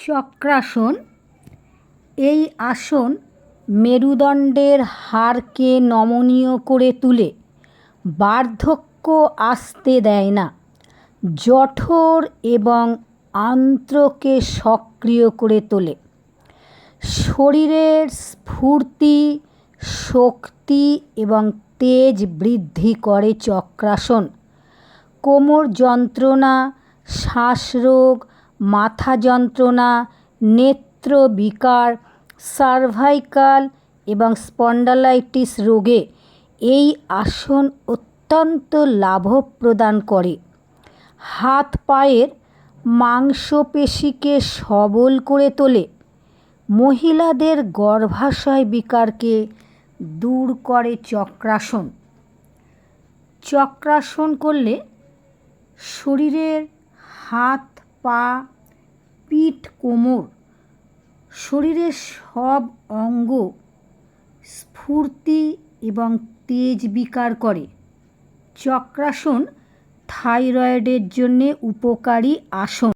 চক্রাসন। এই আসন মেরুদণ্ডের হাড়কে নমনীয় করে তুলে বার্ধক্য আসতে দেয় না, জঠর এবং আন্ত্রকে সক্রিয় করে তোলে। শরীরের স্ফূর্তি, শক্তি এবং তেজ বৃদ্ধি করে চক্রাসন। কোমর যন্ত্রণা, শ্বাসরোগ, মাথা যন্ত্রণা, নেত্র বিকার, সার্ভাইকাল এবং স্পন্ডালাইটিস রোগে এই আসন অত্যন্ত লাভ প্রদান করে। হাত পায়ের মাংসপেশিকে সবল করে তোলে। মহিলাদের গর্ভাশয় বিকারকে দূর করে চক্রাসন। চক্রাসন করলে শরীরের হাত, পা, পিঠ, কোমর, শরীরের সব অঙ্গ স্ফূর্তি এবং তেজ বিকার করে। চক্রাসন থাইরয়েডের জন্যে উপকারী আসন।